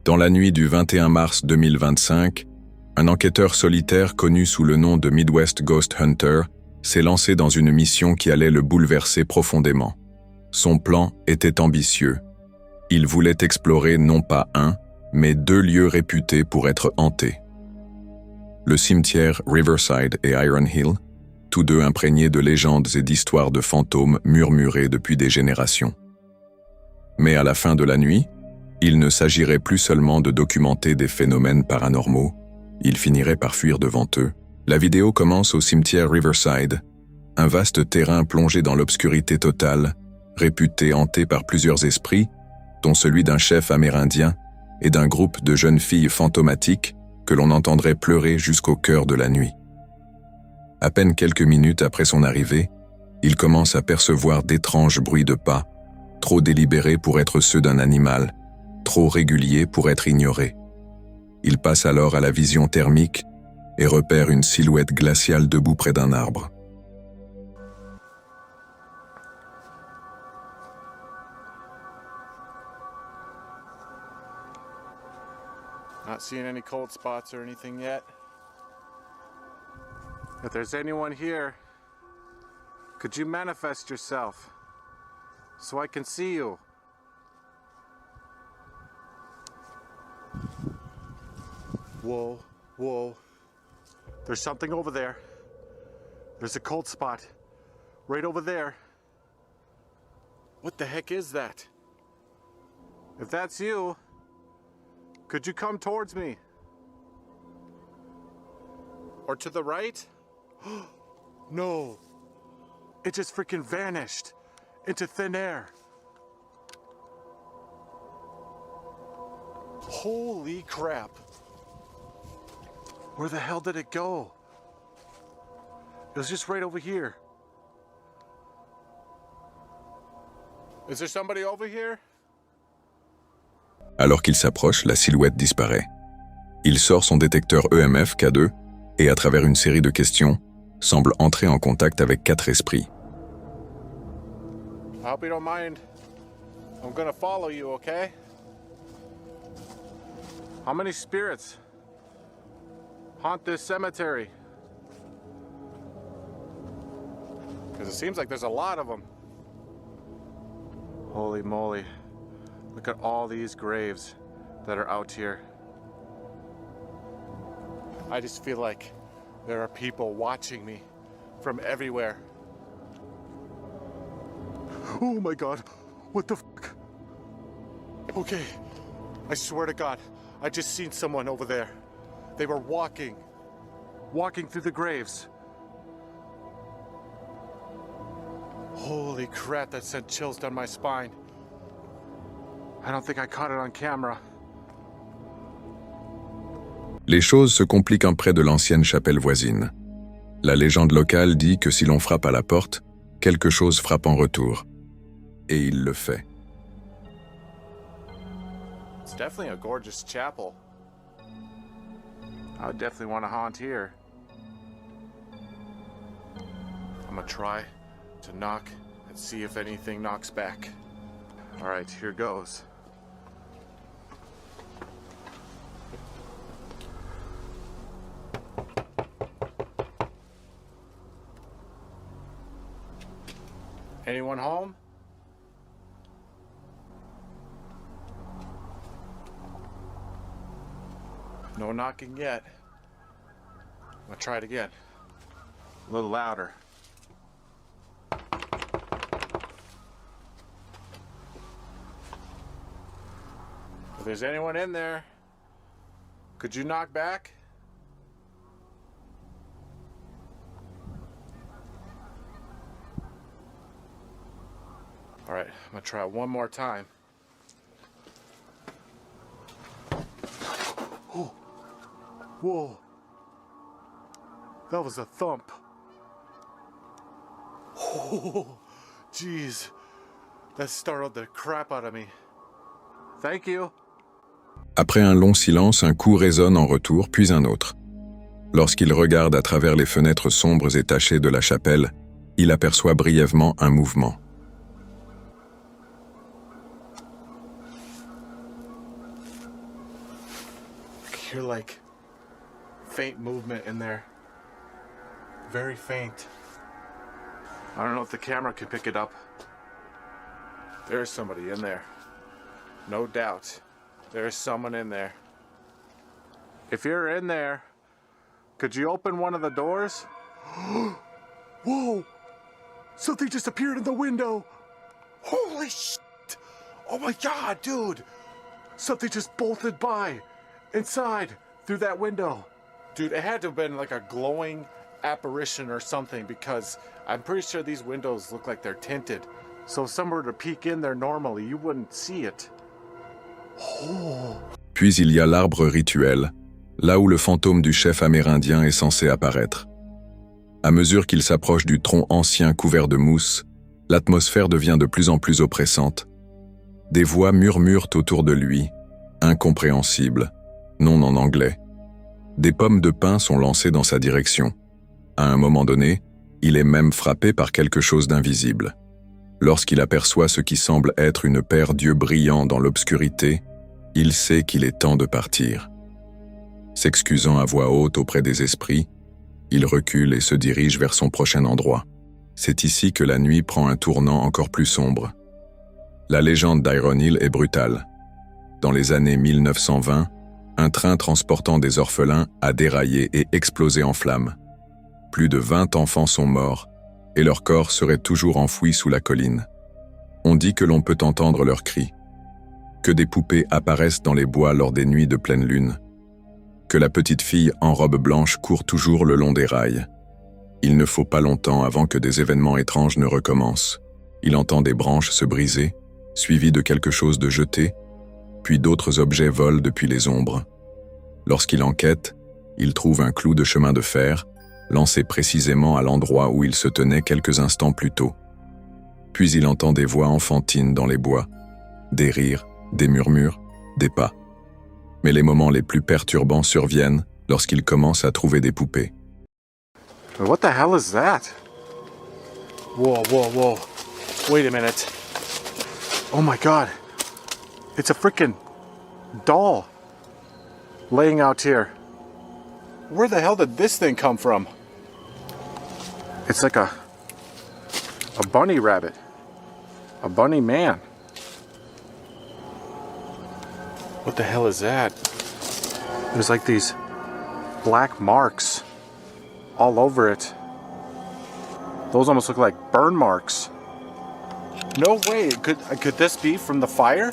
Dans la nuit du 21 mars 2025, un enquêteur solitaire connu sous le nom de Midwest Ghost Hunter s'est lancé dans une mission qui allait le bouleverser profondément. Son plan était ambitieux. Il voulait explorer non pas un, mais 2 lieux réputés pour être hantés. Le cimetière Riverside et Iron Hill, tous deux imprégnés de légendes et d'histoires de fantômes murmurées depuis des générations. Mais à la fin de la nuit, il ne s'agirait plus seulement de documenter des phénomènes paranormaux, il finirait par fuir devant eux. La vidéo commence au cimetière Riverside, un vaste terrain plongé dans l'obscurité totale, réputé hanté par plusieurs esprits, dont celui d'un chef amérindien et d'un groupe de jeunes filles fantomatiques que l'on entendrait pleurer jusqu'au cœur de la nuit. À peine quelques minutes après son arrivée, il commence à percevoir d'étranges bruits de pas, trop délibérés pour être ceux d'un animal, trop réguliers pour être ignorés. Il passe alors à la vision thermique et repère une silhouette glaciale debout près d'un arbre. Not seeing any cold spots or anything yet. If there's anyone here, could you manifest yourself so I can see you? Whoa, whoa. There's something over there. There's a cold spot right over there. What the heck is that? If that's you, could you come towards me? Or to the right? No. It just freaking vanished into thin air. Holy crap. Where the hell did it go? It was just right over here. Is there somebody over here? Alors qu'il s'approche, la silhouette disparaît. Il sort son détecteur EMF K2 et, à travers une série de questions, semble entrer en contact avec 4 esprits. I hope you don't mind. I'm gonna follow you, okay? How many spirits haunt this cemetery? Because it seems like there's a lot of them. Holy moly. Look at all these graves that are out here. I just feel like there are people watching me from everywhere. Oh my God, what the fuck? Okay, I swear to God, I just seen someone over there. They were walking through the graves. Holy crap, that sent chills down my spine. I don't think I caught it on camera. Les choses se compliquent près de l'ancienne chapelle voisine. La légende locale dit que si l'on frappe à la porte, quelque chose frappe en retour. Et il le fait. It's definitely a gorgeous chapel. I would definitely want to haunt here. I'm gonna try to knock and see if anything knocks back. All right, here goes. Anyone home? No knocking yet. I'm gonna try it again. A little louder. If there's anyone in there, could you knock back? All right, I'm gonna try it one more time. Oh, whoa, that was a thump. Oh, jeez, that startled the crap out of me. Thank you. Après un long silence, un coup résonne en retour, puis un autre. Lorsqu'il regarde à travers les fenêtres sombres et tachées de la chapelle, il aperçoit brièvement un mouvement. hear like faint movement in there. Very faint. I don't know if the camera can pick it up. There's somebody in there. No doubt. There's someone in there. If you're in there, could you open one of the doors? Whoa! Something just appeared in the window! Holy shit! Oh my god, dude! Something just bolted by, inside, through that window. Dude, it had to have been like a glowing apparition or something, because I'm pretty sure these windows look like they're tinted. So if someone were to peek in there normally, you wouldn't see it. Oh. Puis il y a l'arbre rituel, là où le fantôme du chef amérindien est censé apparaître. À mesure qu'il s'approche du tronc ancien couvert de mousse, l'atmosphère devient de plus en plus oppressante. Des voix murmurent autour de lui, incompréhensibles, non en anglais. Des pommes de pin sont lancées dans sa direction. À un moment donné, il est même frappé par quelque chose d'invisible. Lorsqu'il aperçoit ce qui semble être une paire d'yeux brillants dans l'obscurité, il sait qu'il est temps de partir. S'excusant à voix haute auprès des esprits, il recule et se dirige vers son prochain endroit. C'est ici que la nuit prend un tournant encore plus sombre. La légende d'Iron Hill est brutale. Dans les années 1920, un train transportant des orphelins a déraillé et explosé en flammes. Plus de 20 enfants sont morts, et leurs corps seraient toujours enfouis sous la colline. On dit que l'on peut entendre leurs cris, que des poupées apparaissent dans les bois lors des nuits de pleine lune, que la petite fille en robe blanche court toujours le long des rails. Il ne faut pas longtemps avant que des événements étranges ne recommencent. Il entend des branches se briser, suivies de quelque chose de jeté, puis d'autres objets volent depuis les ombres. Lorsqu'il enquête, il trouve un clou de chemin de fer, lancé précisément à l'endroit où il se tenait quelques instants plus tôt. Puis il entend des voix enfantines dans les bois, des rires, des murmures, des pas. Mais les moments les plus perturbants surviennent lorsqu'il commence à trouver des poupées. What the hell is that? Whoa, whoa, whoa. Wait a minute. Oh my god. It's a freaking doll laying out here. Where the hell did this thing come from? It's like a bunny rabbit. A bunny man. What the hell is that? There's like these black marks all over it. Those almost look like burn marks. No way. Could this be from the fire?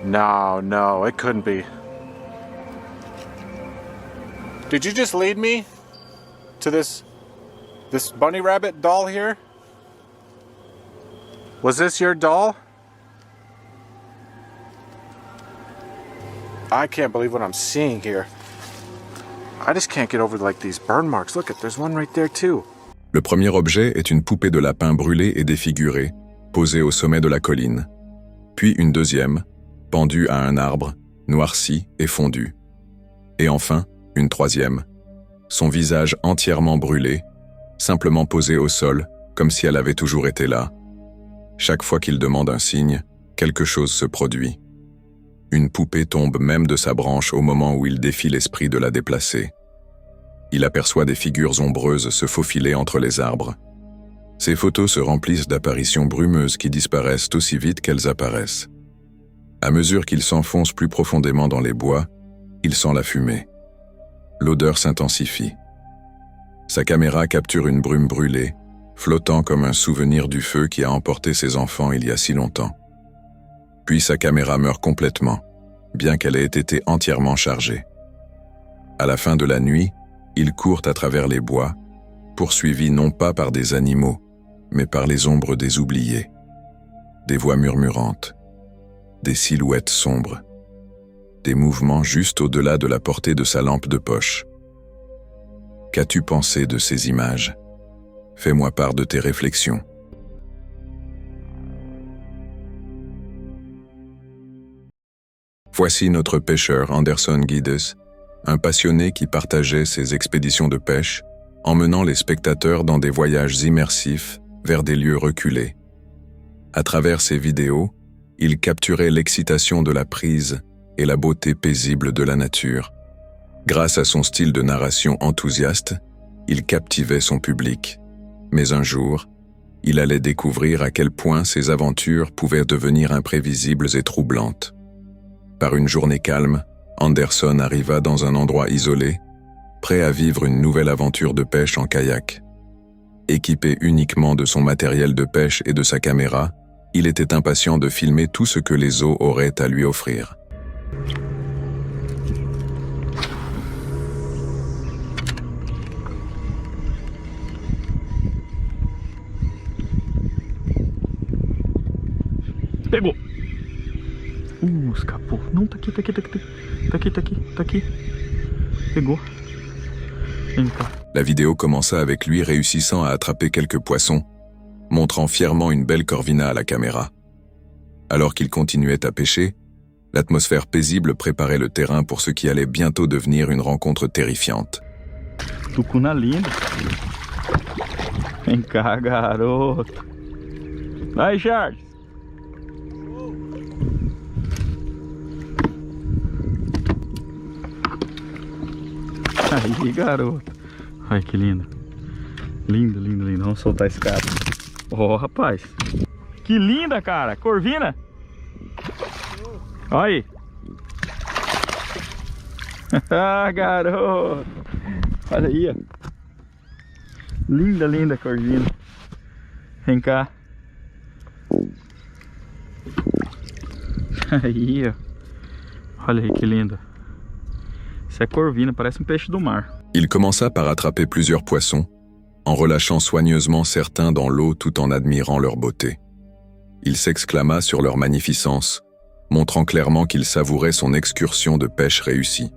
No, it couldn't be. Did you just lead me to this bunny rabbit doll here? Was this your doll? I can't believe what I'm seeing here. I just can't get over like these burn marks. Look, there's one right there too. Le premier objet est une poupée de lapin brûlée et défigurée, posée au sommet de la colline. Puis une deuxième, pendue à un arbre, noircie et fondue. Et enfin, une troisième, son visage entièrement brûlé, simplement posé au sol, comme si elle avait toujours été là. Chaque fois qu'il demande un signe, quelque chose se produit. Une poupée tombe même de sa branche au moment où il défie l'esprit de la déplacer. Il aperçoit des figures ombreuses se faufiler entre les arbres. Ces photos se remplissent d'apparitions brumeuses qui disparaissent aussi vite qu'elles apparaissent. À mesure qu'il s'enfonce plus profondément dans les bois, il sent la fumée. L'odeur s'intensifie. Sa caméra capture une brume brûlée, flottant comme un souvenir du feu qui a emporté ses enfants il y a si longtemps. Puis sa caméra meurt complètement, bien qu'elle ait été entièrement chargée. À la fin de la nuit, il court à travers les bois, poursuivi non pas par des animaux, mais par les ombres des oubliés. Des voix murmurantes, des silhouettes sombres, des mouvements juste au-delà de la portée de sa lampe de poche. Qu'as-tu pensé de ces images? Fais-moi part de tes réflexions. Voici notre pêcheur Anderson Guides, un passionné qui partageait ses expéditions de pêche, emmenant les spectateurs dans des voyages immersifs vers des lieux reculés. À travers ses vidéos, il capturait l'excitation de la prise et la beauté paisible de la nature. Grâce à son style de narration enthousiaste, il captivait son public. Mais un jour, il allait découvrir à quel point ses aventures pouvaient devenir imprévisibles et troublantes. Par une journée calme, Anderson arriva dans un endroit isolé, prêt à vivre une nouvelle aventure de pêche en kayak. Équipé uniquement de son matériel de pêche et de sa caméra, il était impatient de filmer tout ce que les eaux auraient à lui offrir. Pegou! Escapou. Não, tá aqui. Tá aqui. Pegou. Vem cá. La vidéo commença avec lui réussissant à attraper quelques poissons, montrant fièrement une belle corvina à la caméra. Alors qu'il continuait à pêcher, l'atmosphère paisible préparait le terrain pour ce qui allait bientôt devenir une rencontre terrifiante. Tucuna linda. Vem cá, garoto. Vai, Charles. Aí, garoto. Olha que lindo. Lindo. Vamos soltar esse cara. Ó, rapaz. Que linda, cara. Corvina. Olha aí. Ah, garoto. Olha aí, ó. Linda corvina. Vem cá. Aí, ó. Olha aí que lindo. Isso é corvina, parece um peixe do mar. Il commença par attraper plusieurs poissons, en relâchant soigneusement certains dans l'eau tout en admirant leur beauté. Il s'exclama sur leur magnificence, montrant clairement qu'il savourait son excursion de pêche réussie.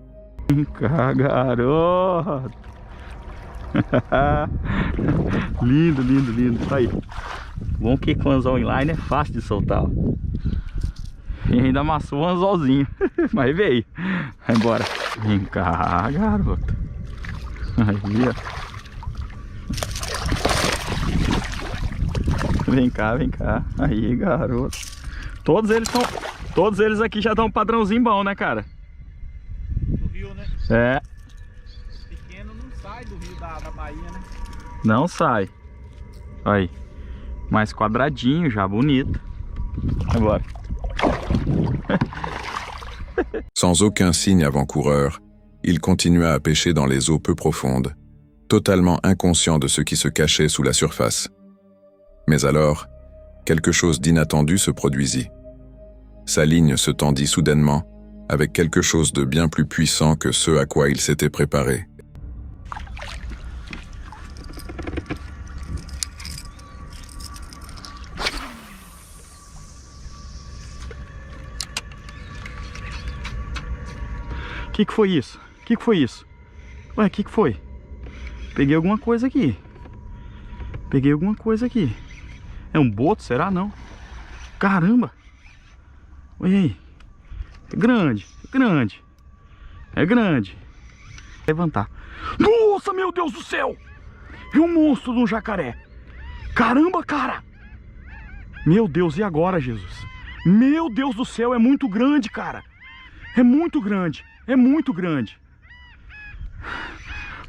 Garoto! lindo. Aí. Bom que com anzol inline é fácil de soltar. Ó. E ainda amassou o anzolzinho. Mas veio. Vai embora. Vem cá, garoto. Aí, ó. Vem cá. Aí, garoto. Todos eles aqui já dão um padrãozinho bom, né, cara? Do rio, né? É. Pequeno não sai do rio da Bahia, né? Não sai. Aí. Mais quadradinho, já bonito. Agora. Sans aucun signe avant-coureur, il continua à pêcher dans les eaux peu profondes, totalement inconscient de ce qui se cachait sous la surface. Mais alors, quelque chose d'inattendu se produisit. Sa ligne se tendit soudainement, avec quelque chose de bien plus puissant que ce à quoi il s'était préparé. Que foi isso? Que foi isso? Ué, que foi? Peguei alguma coisa aqui. É um boto, será? Não. Caramba. Olha aí. É grande. Levantar. Nossa, meu Deus do céu. É um monstro de um jacaré. Caramba, cara. Meu Deus, e agora, Jesus? Meu Deus do céu, é muito grande, cara. É muito grande.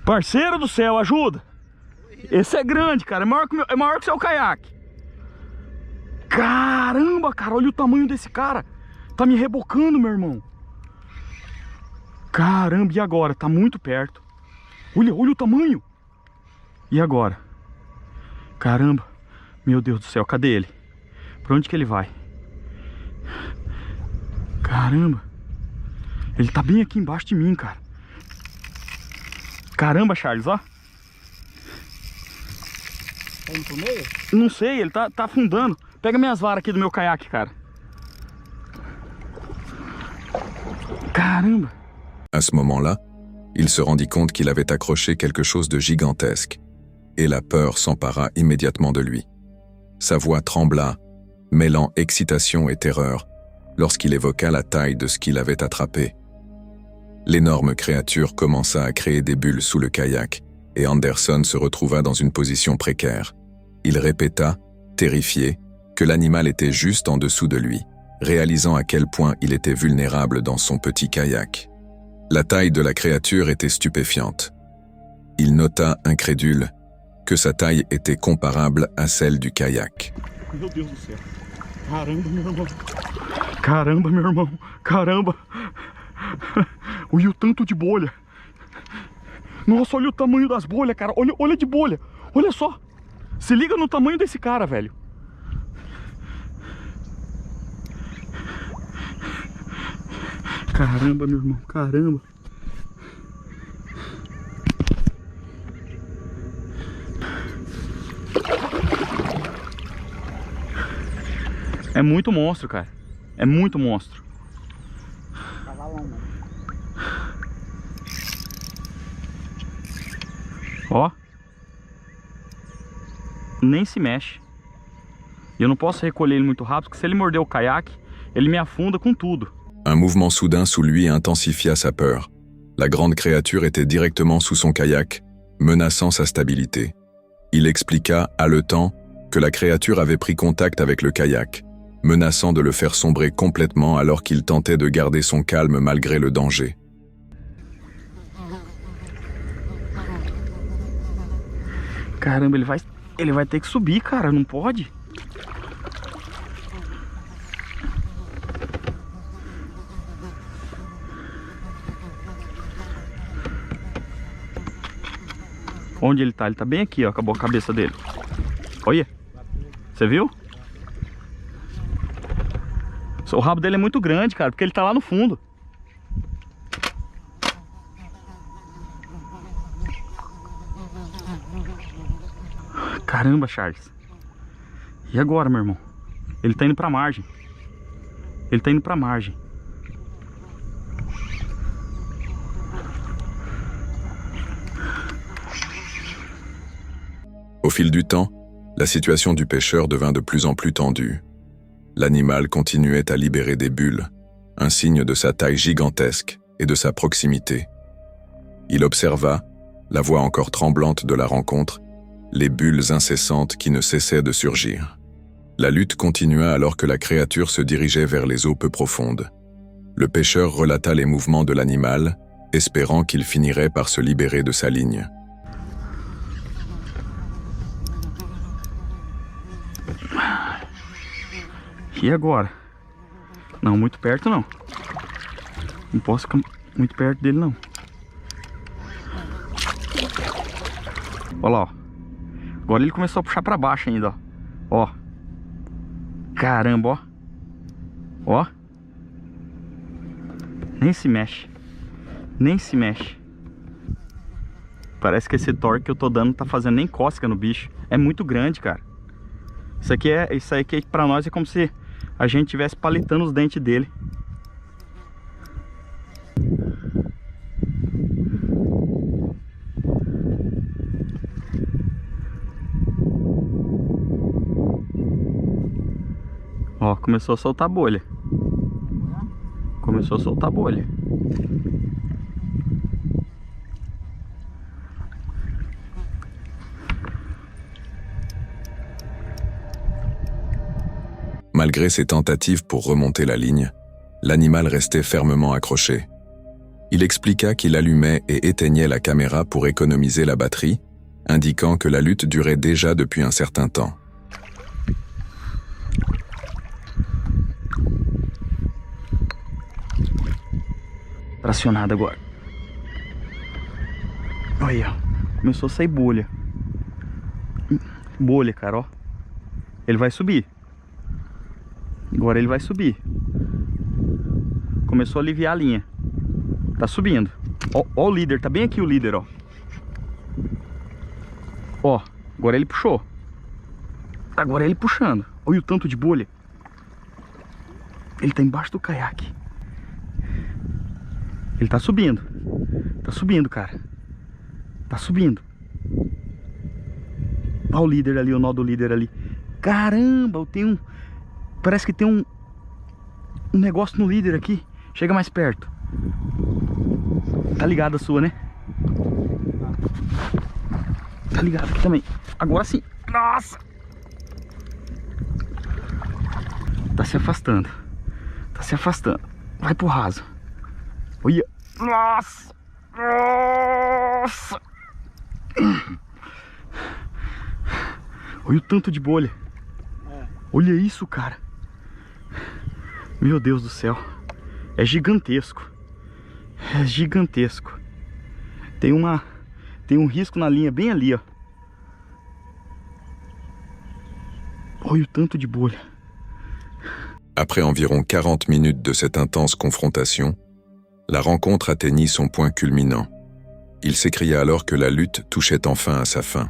Parceiro do céu, ajuda. Esse é grande, cara. É maior que o seu caiaque. Caramba, cara. Olha o tamanho desse cara. Tá me rebocando, meu irmão. Caramba, e agora? Tá muito perto. Olha o tamanho. E agora? Caramba. Meu Deus do céu, cadê ele? Pra onde que ele vai? Caramba. Ele tá bem aqui embaixo de mim, cara. Caramba, Charles, ó. Tá indo pro meio? Não sei, ele tá afundando. Pega minhas varas aqui do meu caiaque, cara. Caramba. À ce moment-là, il se rendit compte qu'il avait accroché quelque chose de gigantesque, et la peur s'empara immédiatement de lui. Sa voix trembla, mêlant excitation et terreur, lorsqu'il évoqua la taille de ce qu'il avait attrapé. L'énorme créature commença à créer des bulles sous le kayak, et Anderson se retrouva dans une position précaire. Il répéta, terrifié, que l'animal était juste en dessous de lui. réalisant à quel point il était vulnérable dans son petit kayak. La taille de la créature était stupéfiante. Il nota, incrédule, que sa taille était comparable à celle du kayak. Meu Deus do céu. Caramba, meu irmão. Caramba, meu irmão. Caramba. Olha o tanto de bolha. Nossa, olha o tamanho das bolhas, cara. Olha de bolha. Olha só. Se liga no tamanho desse cara, velho. Caramba, meu irmão. Caramba. É muito monstro, cara. É muito monstro. Ó. Nem se mexe. E eu não posso recolher ele muito rápido, porque se ele morder o caiaque, ele me afunda com tudo. Un mouvement soudain sous lui intensifia sa peur. La grande créature était directement sous son kayak, menaçant sa stabilité. Il expliqua, haletant, que la créature avait pris contact avec le kayak, menaçant de le faire sombrer complètement alors qu'il tentait de garder son calme malgré le danger. Caramba, ele vai ter que subir, cara, não pode? Onde ele tá? Ele tá bem aqui, ó, acabou a cabeça dele. Olha, você viu? O rabo dele é muito grande, cara, porque ele tá lá no fundo. Caramba, Charles. E agora, meu irmão? Ele tá indo pra margem. Ele tá indo pra margem. Au fil du temps, la situation du pêcheur devint de plus en plus tendue. L'animal continuait à libérer des bulles, un signe de sa taille gigantesque et de sa proximité. Il observa, la voix encore tremblante de la rencontre, les bulles incessantes qui ne cessaient de surgir. La lutte continua alors que la créature se dirigeait vers les eaux peu profondes. Le pêcheur relata les mouvements de l'animal, espérant qu'il finirait par se libérer de sa ligne. E agora? Não, muito perto não. Não posso ficar muito perto dele não. Olha lá, ó. Agora ele começou a puxar pra baixo ainda, ó. Ó. Caramba, ó. Ó. Nem se mexe. Nem se mexe. Parece que esse torque que eu tô dando não tá fazendo nem cócega no bicho. É muito grande, cara. Isso aí que pra nós é como se a gente estivesse palitando os dentes dele. Ó, começou a soltar bolha. Começou a soltar bolha. Malgré ses tentatives pour remonter la ligne, l'animal restait fermement accroché. Il expliqua qu'il allumait et éteignait la caméra pour économiser la batterie, indiquant que la lutte durait déjà depuis un certain temps. Tracionado agora. Olha, começou a sair bolha. Bolha, cara, ó. Ele vai subir. Agora ele vai subir. Começou a aliviar a linha. Tá subindo. Ó, ó o líder, tá bem aqui o líder, ó. Ó, agora ele puxou. Agora ele puxando. Olha o tanto de bolha. Ele tá embaixo do caiaque. Ele tá subindo. Tá subindo, cara. Tá subindo. Olha o líder ali, o nó do líder ali. Caramba, eu tenho um... Parece que tem um negócio no líder aqui. Chega mais perto. Tá ligado a sua, né? Tá ligado aqui também. Agora sim. Nossa! Tá se afastando. Tá se afastando. Vai pro raso. Olha. Nossa. Nossa. Olha o tanto de bolha. Olha isso, cara. Meu Deus do céu. É gigantesco. É gigantesco. Tem um risco na linha bem ali, ó. Olha o tanto de bolha. Après environ 40 minutes de cette intense confrontation, la rencontre atteignit son point culminant. Il s'écria alors que la lutte touchait enfin à sa fin.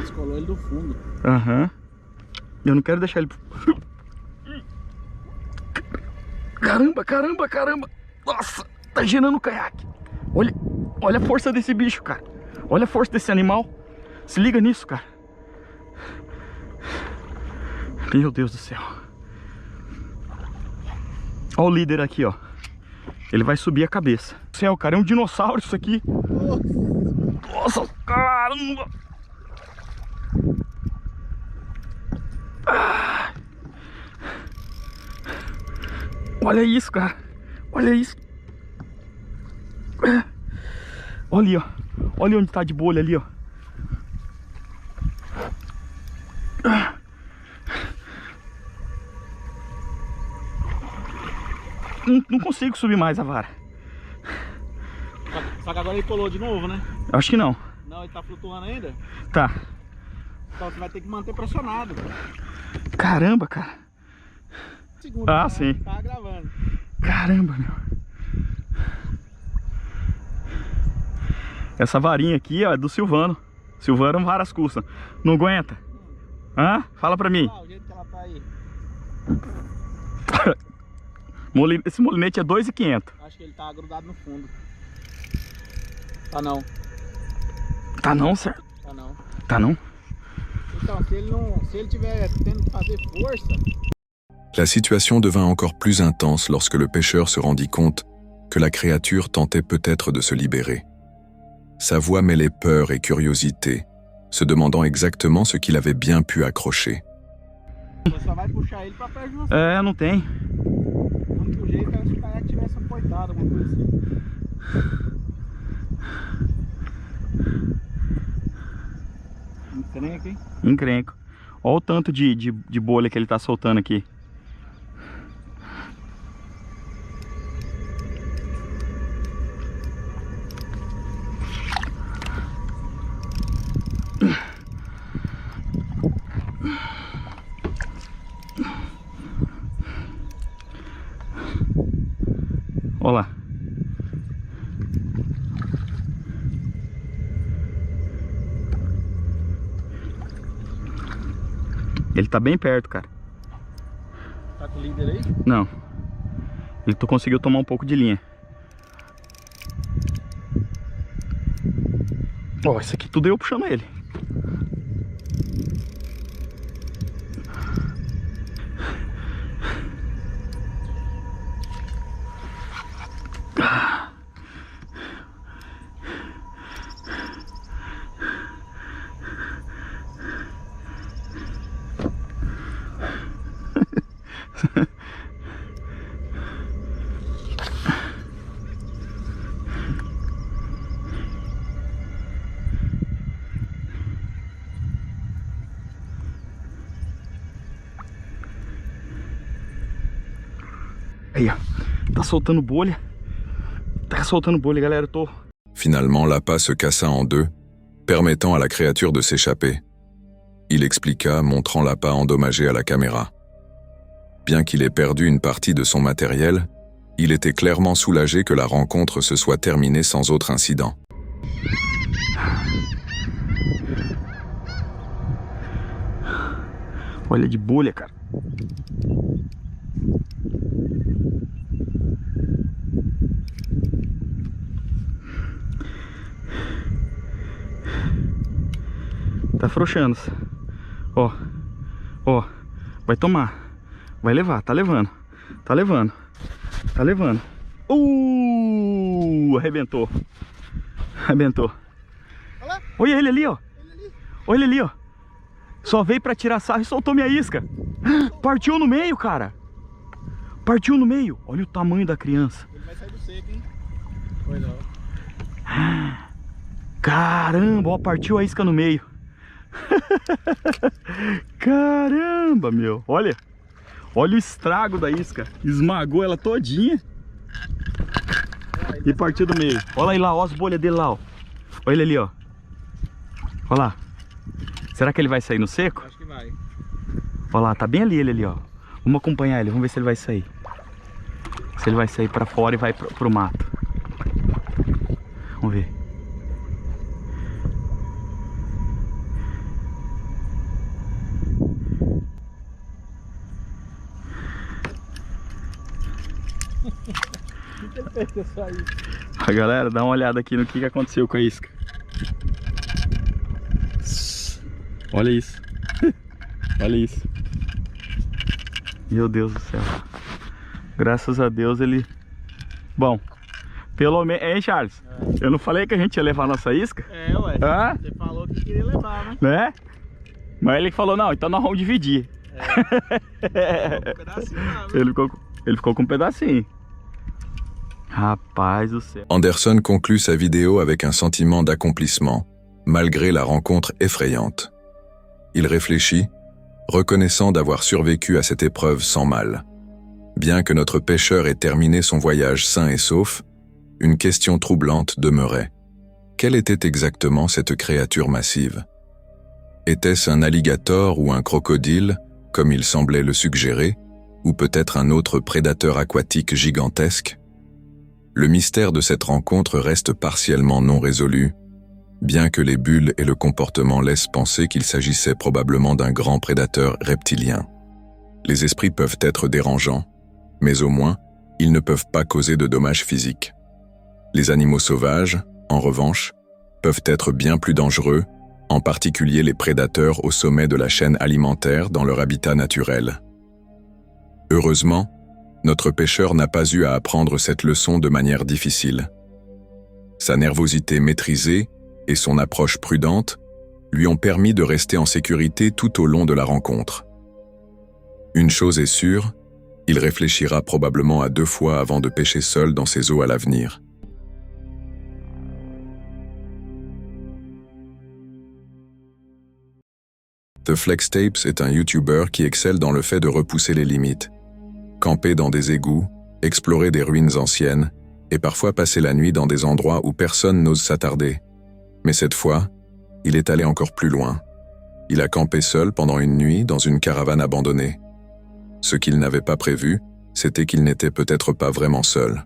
Descolou ele do fundo. Aham. Eu não quero deixar ele... Caramba, caramba, caramba. Nossa, tá girando o caiaque. Olha a força desse bicho, cara. Olha a força desse animal. Se liga nisso, cara. Meu Deus do céu. Olha o líder aqui, ó. Ele vai subir a cabeça. Céu, cara, é um dinossauro isso aqui. Nossa, caramba. Ah. Olha isso, cara. Olha isso. Olha ali, ó. Olha onde tá de bolha ali, ó. Não consigo subir mais a vara. Só que agora ele colou de novo, né? Acho que não. Não, ele tá flutuando ainda? Tá. Então você vai ter que manter pressionado. Caramba, cara. Segundo, Ah, tá, sim. Tá gravando. Caramba, meu. Essa varinha aqui, ó, é do Silvano. Silvano Varas Custom. Não aguenta? Hã? Fala pra mim. Ah, o jeito que ela tá aí. Esse molinete é 2.500. Acho que ele tá grudado no fundo. Tá não. Tá não, certo? Tá não. Tá não? Então, se ele tiver tendo que fazer força... La situation devint encore plus intense lorsque le pêcheur se rendit compte que la créature tentait peut-être de se libérer. Sa voix mêlait peur et curiosité, se demandant exactement ce qu'il avait bien pu accrocher. Você só vai puxar ele pra perto de você. É, não tem. O único jeito é se o caiaque tivesse apoiado, alguma coisa assim. Encrenca, hein? Encrenco. Olha o tanto de bolha que ele tá soltando aqui. Olha lá. Ele tá bem perto, cara. Tá com o líder aí? Não. Ele conseguiu tomar um pouco de linha. Ó, isso aqui tudo eu puxando ele. Aí, ó. Tá soltando bolha. Tá soltando bolha, galera. Eu tô... Finalement, l'appât se cassa en deux, permettant à la créature de s'échapper. Il expliqua, montrant l'appât endommagé à la caméra. Bien qu'il ait perdu une partie de son matériel, il était clairement soulagé que la rencontre se soit terminée sans autre incident. Olha de bolha, cara. Tá afrouxando. Ó. Ó. Vai tomar. Vai levar. Tá levando. Tá levando. Tá levando. Arrebentou. Arrebentou. Olha ele ali, ó. Olha ele ali, ó. Só veio pra tirar sarro e soltou minha isca. partiu no meio, cara. Partiu no meio. Olha o tamanho da criança. Ele vai sair do seco, hein? Foi não. Caramba, ó, partiu a isca no meio. Caramba, meu. Olha. Olha o estrago da isca. Esmagou ela todinha. E partiu do meio. Olha aí lá, ó as bolhas dele lá, ó. Olha ele ali, ó. Olha lá. Será que ele vai sair no seco? Acho que vai. Olha lá, tá bem ali ele ali, ó. Vamos acompanhar ele, vamos ver se ele vai sair. Se ele vai sair pra fora e vai pro mato. Vamos ver. O que ele fez que eu saí? A galera, dá uma olhada aqui no que aconteceu com a isca. Olha isso. Olha isso. Meu Deus do céu. Graças a Deus ele... Bom, pelo menos... Hein, Charles? É. Eu não falei que a gente ia levar a nossa isca? É, ué. Hã? Você falou que queria levar, né? Né? Mas ele falou, não, então nós vamos dividir. Um pedacinho lá, né? Ele ficou com um pedacinho. Rapaz do céu. Anderson conclut sa vidéo avec un sentiment d'accomplissement, malgré la rencontre effrayante. Il réfléchit, reconnaissant d'avoir survécu à cette épreuve sans mal. Bien que notre pêcheur ait terminé son voyage sain et sauf, une question troublante demeurait. Quelle était exactement cette créature massive? Était-ce un alligator ou un crocodile, comme il semblait le suggérer, ou peut-être un autre prédateur aquatique gigantesque? Le mystère de cette rencontre reste partiellement non résolu, bien que les bulles et le comportement laissent penser qu'il s'agissait probablement d'un grand prédateur reptilien. Les esprits peuvent être dérangeants, mais au moins, ils ne peuvent pas causer de dommages physiques. Les animaux sauvages, en revanche, peuvent être bien plus dangereux, en particulier les prédateurs au sommet de la chaîne alimentaire dans leur habitat naturel. Heureusement, notre pêcheur n'a pas eu à apprendre cette leçon de manière difficile. Sa nervosité maîtrisée et son approche prudente lui ont permis de rester en sécurité tout au long de la rencontre. Une chose est sûre, il réfléchira probablement à 2 fois avant de pêcher seul dans ces eaux à l'avenir. The Flex Tapes est un YouTuber qui excelle dans le fait de repousser les limites. Camper dans des égouts, explorer des ruines anciennes, et parfois passer la nuit dans des endroits où personne n'ose s'attarder. Mais cette fois, il est allé encore plus loin. Il a campé seul pendant une nuit dans une caravane abandonnée. Ce qu'il n'avait pas prévu, c'était qu'il n'était peut-être pas vraiment seul.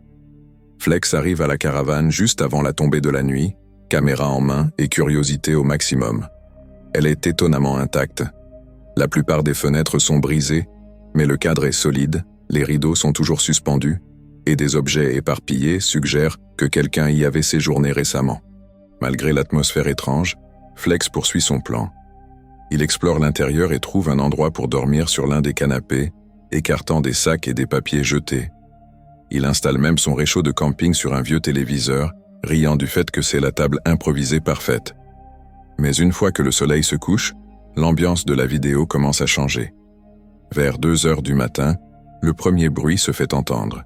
Flex arrive à la caravane juste avant la tombée de la nuit, caméra en main et curiosité au maximum. Elle est étonnamment intacte. La plupart des fenêtres sont brisées, mais le cadre est solide, les rideaux sont toujours suspendus, et des objets éparpillés suggèrent que quelqu'un y avait séjourné récemment. Malgré l'atmosphère étrange, Flex poursuit son plan. Il explore l'intérieur et trouve un endroit pour dormir sur l'un des canapés, écartant des sacs et des papiers jetés. Il installe même son réchaud de camping sur un vieux téléviseur, riant du fait que c'est la table improvisée parfaite. Mais une fois que le soleil se couche, l'ambiance de la vidéo commence à changer. Vers 2 heures du matin, le premier bruit se fait entendre.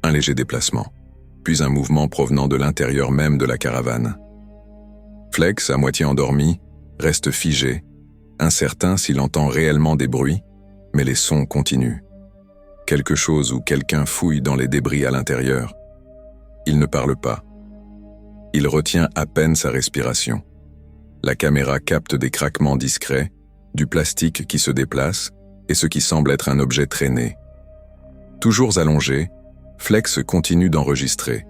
un léger déplacement, puis un mouvement provenant de l'intérieur même de la caravane. Flex, à moitié endormi, reste figé, incertain s'il entend réellement des bruits, mais les sons continuent. Quelque chose ou quelqu'un fouille dans les débris à l'intérieur. Il ne parle pas. Il retient à peine sa respiration. La caméra capte des craquements discrets, du plastique qui se déplace et ce qui semble être un objet traîné. Toujours allongé, Flex continue d'enregistrer,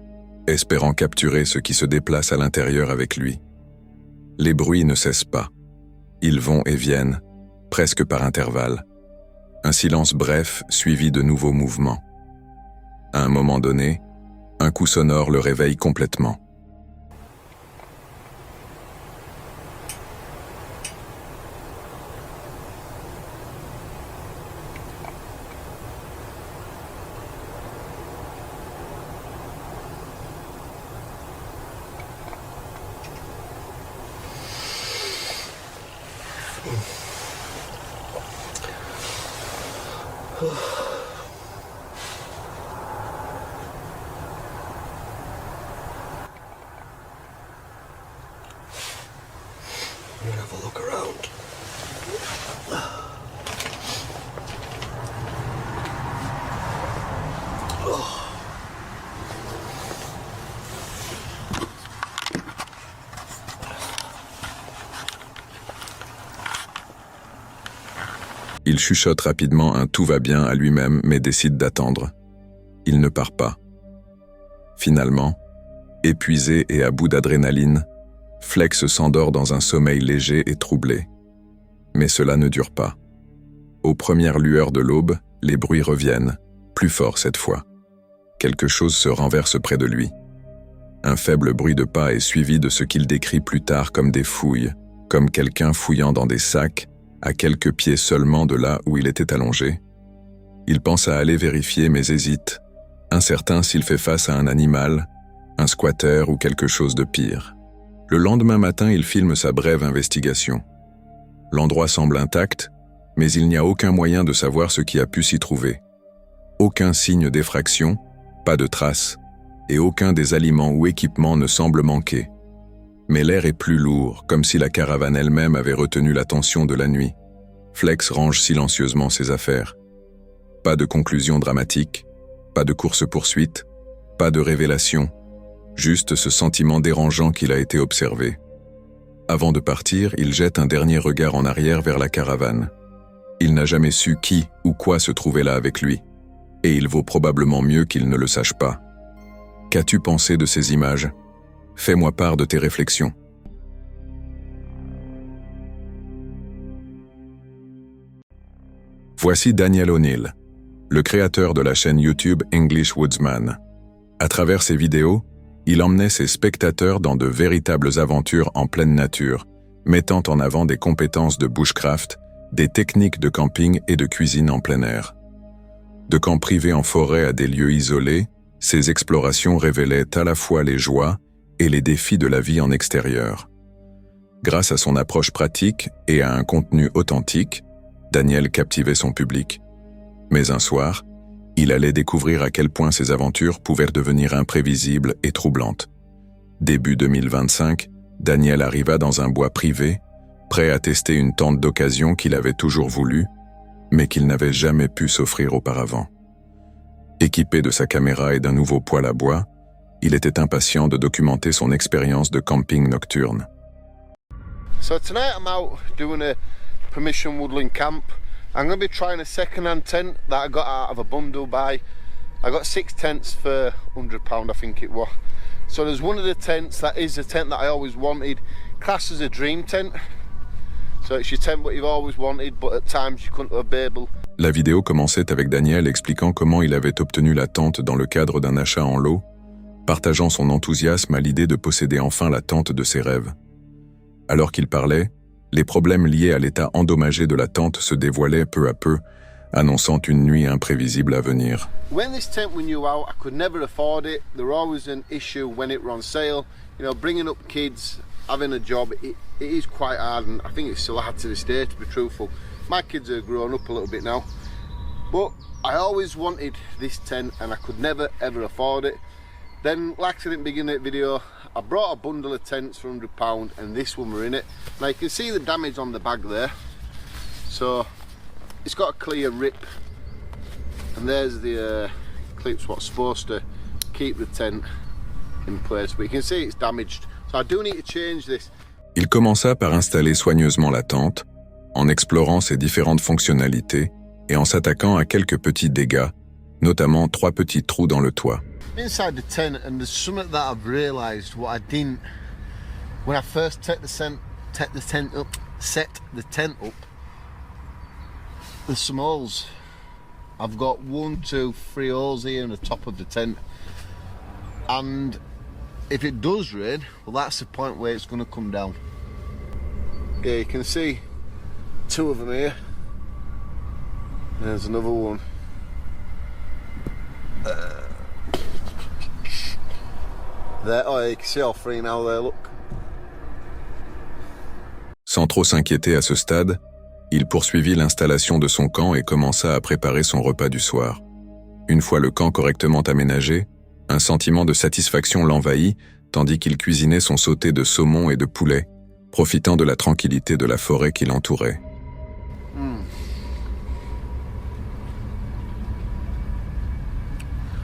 espérant capturer ce qui se déplace à l'intérieur avec lui. Les bruits ne cessent pas. Ils vont et viennent, presque par intervalles. Un silence bref suivi de nouveaux mouvements. À un moment donné, un coup sonore le réveille complètement. I'm gonna have a look around. Il chuchote rapidement un « tout va bien » à lui-même mais décide d'attendre. Il ne part pas. Finalement, épuisé et à bout d'adrénaline, Flex s'endort dans un sommeil léger et troublé. Mais cela ne dure pas. Aux premières lueurs de l'aube, les bruits reviennent, plus forts cette fois. Quelque chose se renverse près de lui. Un faible bruit de pas est suivi de ce qu'il décrit plus tard comme des fouilles, comme quelqu'un fouillant dans des sacs, à quelques pieds seulement de là où il était allongé. Il pense à aller vérifier mais hésite, incertain s'il fait face à un animal, un squatter ou quelque chose de pire. Le lendemain matin, il filme sa brève investigation. L'endroit semble intact, mais il n'y a aucun moyen de savoir ce qui a pu s'y trouver. Aucun signe d'effraction, pas de traces, et aucun des aliments ou équipements ne semble manquer. Mais l'air est plus lourd, comme si la caravane elle-même avait retenu l'attention de la nuit. Flex range silencieusement ses affaires. Pas de conclusion dramatique, pas de course-poursuite, pas de révélation, juste ce sentiment dérangeant qu'il a été observé. Avant de partir, il jette un dernier regard en arrière vers la caravane. Il n'a jamais su qui ou quoi se trouvait là avec lui, et il vaut probablement mieux qu'il ne le sache pas. Qu'as-tu pensé de ces images ? Fais-moi part de tes réflexions. Voici Daniel O'Neill, le créateur de la chaîne YouTube English Woodsman. À travers ses vidéos, il emmenait ses spectateurs dans de véritables aventures en pleine nature, mettant en avant des compétences de bushcraft, des techniques de camping et de cuisine en plein air. De camps privés en forêt à des lieux isolés, ses explorations révélaient à la fois les joies et les défis de la vie en extérieur. Grâce à son approche pratique et à un contenu authentique, Daniel captivait son public. Mais un soir, il allait découvrir à quel point ses aventures pouvaient devenir imprévisibles et troublantes. Début 2025, Daniel arriva dans un bois privé, prêt à tester une tente d'occasion qu'il avait toujours voulu, mais qu'il n'avait jamais pu s'offrir auparavant. Équipé de sa caméra et d'un nouveau poêle à bois, il était impatient de documenter son expérience de camping nocturne. So tonight I'm out doing a permission woodland camp. I'm going to be trying a second-hand tent that I got out of a bundle buy. I got 6 tents for £100, I think it was. So there's one of the tents that is a tent that I always wanted, classed as a dream tent. So it's your tent what you've always wanted, but at times you couldn't be able. La vidéo commençait avec Daniel expliquant comment il avait obtenu la tente dans le cadre d'un achat en lot, partageant son enthousiasme à l'idée de posséder enfin la tente de ses rêves. Alors qu'il parlait, les problèmes liés à l'état endommagé de la tente se dévoilaient peu à peu, annonçant une nuit imprévisible à venir. When this tent was new out, I could never afford it. There was always an issue when it was on sale. You know, bringing up kids, having a job, it is quite hard, and I think it's still hard to this day, to be truthful. My kids are growing up a little bit now. But I always wanted this tent and I could never ever afford it. Then, like I said in the beginning of the video, I brought a bundle of tents for £100 and this one were in it. Now you can see the damage on the bag there. So it's got a clear rip. And there's the clips what's supposed to keep the tent in place. But you can see it's damaged. So I do need to change this. Il commença par installer soigneusement la tente, en explorant ses différentes fonctionnalités et en s'attaquant à quelques petits dégâts, notamment 3 petits trous dans le toit. Inside the tent, and there's something that I've realised what I didn't when I first set the tent up. There's some holes. I've got 1, 2, 3 holes here in the top of the tent, and if it does rain, well, that's the point where it's going to come down. Yeah, you can see 2 of them here. There's another one. There, oh, you can see all 3 now there, look. Sans trop s'inquiéter à ce stade, il poursuivit l'installation de son camp et commença à préparer son repas du soir. Une fois le camp correctement aménagé, un sentiment de satisfaction l'envahit tandis qu'il cuisinait son sauté de saumon et de poulet, profitant de la tranquillité de la forêt qui l'entourait.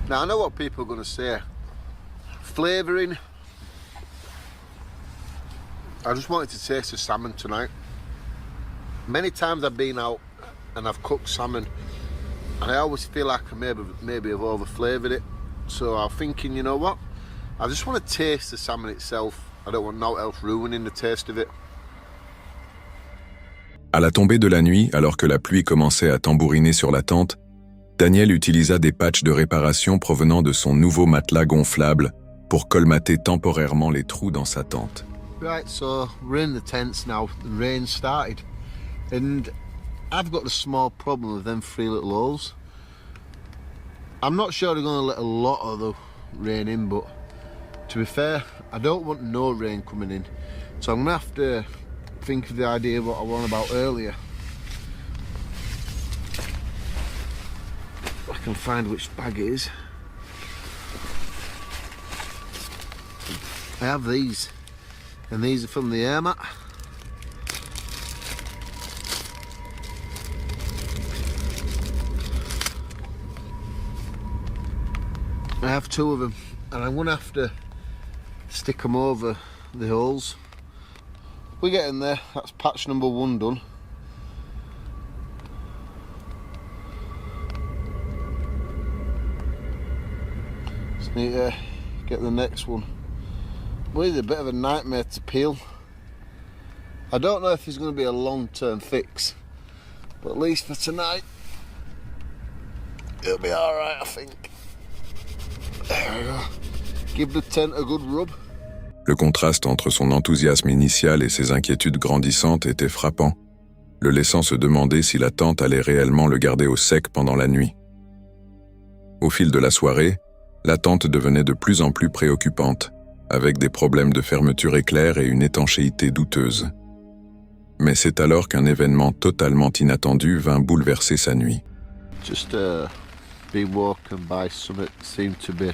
Now I know what people are going to say. Flavouring. I just wanted to taste the salmon tonight. Many times I've been out and I've cooked salmon and I always feel like I maybe have over flavoured it. So I'm thinking, you know what? I just want to taste the salmon itself. I don't want nothing else ruining the taste of it. À la tombée de la nuit, alors que la pluie commençait à tambouriner sur la tente, Daniel utilisa des patchs de réparation provenant de son nouveau matelas gonflable pour colmater temporairement les trous dans sa tente. Right, so we're in the tents now. The rain started, and I've got a small problem with them 3 little holes. I'm not sure they're going to let a lot of the rain in, but to be fair, I don't want no rain coming in. So I'm going to have to think of the idea of what I was on about earlier. I can find which bag it is. I have these, and these are from the air mat. I have 2 of them, and I'm going to have to stick them over the holes. We're getting there. That's patch number 1 done. Just need to get the next one. Really a bit of a nightmare to peel. I don't know if it's going to be a long-term fix, but at least for tonight it'll be alright, I think. There we go. Give the tent a good rub. Le contraste entre son enthousiasme initial et ses inquiétudes grandissantes était frappant, le laissant se demander si la tente allait réellement le garder au sec pendant la nuit. Au fil de la soirée, la tente devenait de plus en plus préoccupante, avec des problèmes de fermeture éclair et une étanchéité douteuse. Mais c'est alors qu'un événement totalement inattendu vint bouleverser sa nuit. Just been walking by something seemed to be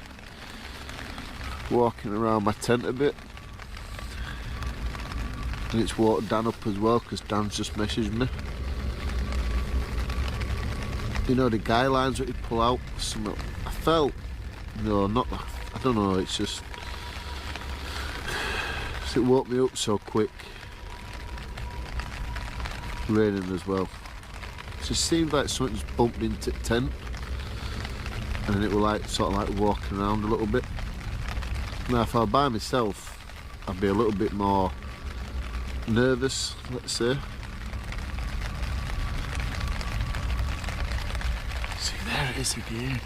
walking around my tent a bit, and it's walked Dan up as well because Dan's just messaged me. You know the guy lines that you pull out, something I felt, no, not, I don't know, it's just it woke me up so quick. Raining as well. It just seemed like something just bumped into the tent, and then it was like sort of like walking around a little bit. Now if I were by myself, I'd be a little bit more nervous, let's say. See, there it is again.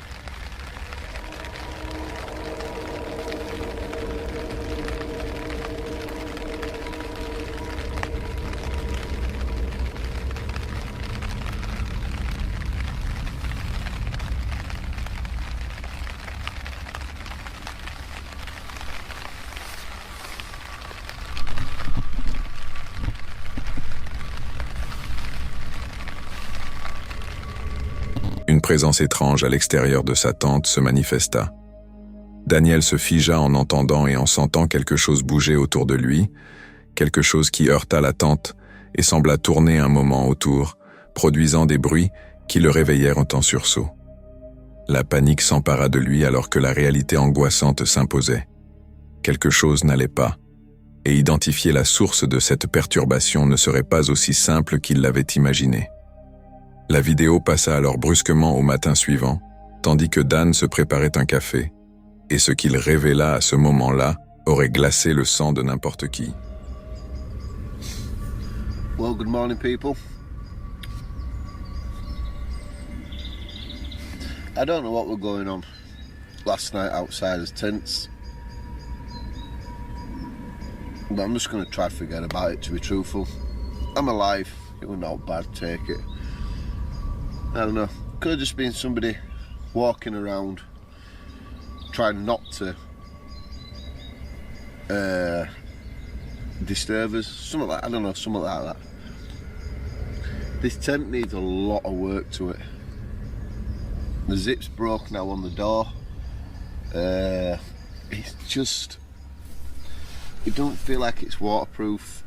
une présence étrange à l'extérieur de sa tente se manifesta. Daniel se figea en entendant et en sentant quelque chose bouger autour de lui, quelque chose qui heurta la tente et sembla tourner un moment autour, produisant des bruits qui le réveillèrent en sursaut. La panique s'empara de lui alors que la réalité angoissante s'imposait. Quelque chose n'allait pas, et identifier la source de cette perturbation ne serait pas aussi simple qu'il l'avait imaginé. La vidéo passa alors brusquement au matin suivant, tandis que Dan se préparait un café, et ce qu'il révéla à ce moment-là aurait glacé le sang de n'importe qui. Well, good morning, people. I don't know what was going on last night outside his tents, but I'm just going to try to forget about it, to be truthful. I'm alive, it was not bad, take it. I don't know, could have just been somebody walking around trying not to disturb us, something like, I don't know, something like that. This tent needs a lot of work to it. The zip's broke now on the door. It's just, it don't feel like it's waterproof.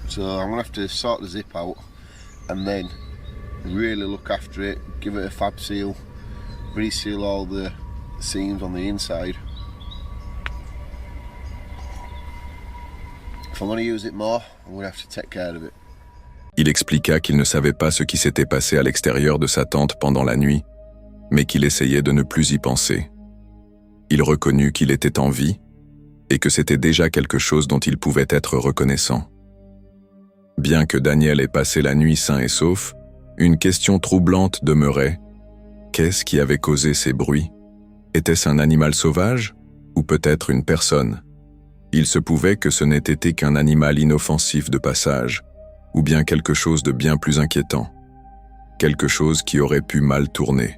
So I'm gonna have to sort the zip out and then really look after it, give it a fab seal, reseal all the seams on the inside. If I want to use it more, I'm gonna have to take care of it. Il expliqua qu'il ne savait pas ce qui s'était passé à l'extérieur de sa tente pendant la nuit, mais qu'il essayait de ne plus y penser. Il reconnut qu'il était en vie et que c'était déjà quelque chose dont il pouvait être reconnaissant. Bien que Daniel ait passé la nuit sain et sauf, une question troublante demeurait. Qu'est-ce qui avait causé ces bruits? Était-ce un animal sauvage ou peut-être une personne? Il se pouvait que ce n'ait été qu'un animal inoffensif de passage, ou bien quelque chose de bien plus inquiétant, quelque chose qui aurait pu mal tourner.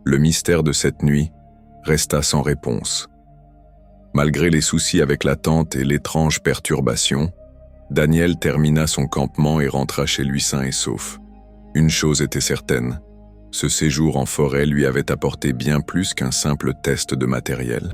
Le mystère de cette nuit resta sans réponse. Malgré les soucis avec la tente et l'étrange perturbation, Daniel termina son campement et rentra chez lui sain et sauf. Une chose était certaine, ce séjour en forêt lui avait apporté bien plus qu'un simple test de matériel.